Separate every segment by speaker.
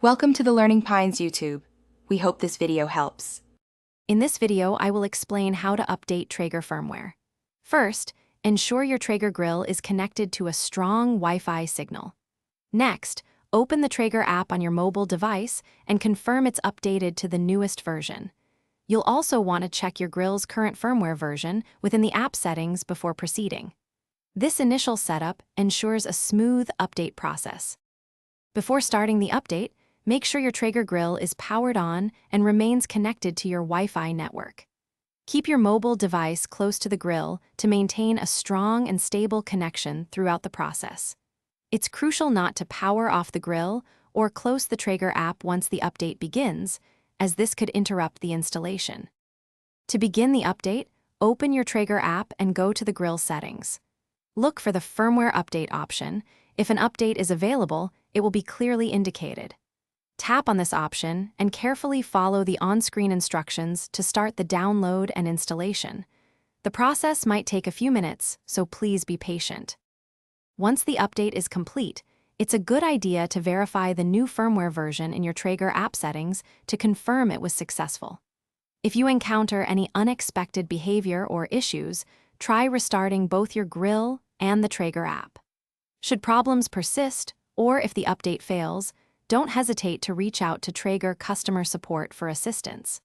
Speaker 1: Welcome to the Learning Pines YouTube. We hope this video helps.
Speaker 2: In this video, I will explain how to update Traeger firmware. First, ensure your Traeger grill is connected to a strong Wi-Fi signal. Next, open the Traeger app on your mobile device and confirm it's updated to the newest version. You'll also want to check your grill's current firmware version within the app settings before proceeding. This initial setup ensures a smooth update process. Before starting the update, make sure your Traeger grill is powered on and remains connected to your Wi-Fi network. Keep your mobile device close to the grill to maintain a strong and stable connection throughout the process. It's crucial not to power off the grill or close the Traeger app once the update begins, as this could interrupt the installation. To begin the update, open your Traeger app and go to the grill settings. Look for the firmware update option. If an update is available, it will be clearly indicated. Tap on this option and carefully follow the on-screen instructions to start the download and installation. The process might take a few minutes, so please be patient. Once the update is complete, it's a good idea to verify the new firmware version in your Traeger app settings to confirm it was successful. If you encounter any unexpected behavior or issues, try restarting both your grill and the Traeger app. Should problems persist, or if the update fails, don't hesitate to reach out to Traeger customer support for assistance.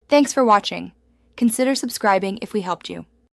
Speaker 1: Thanks for watching. Consider subscribing if we helped you.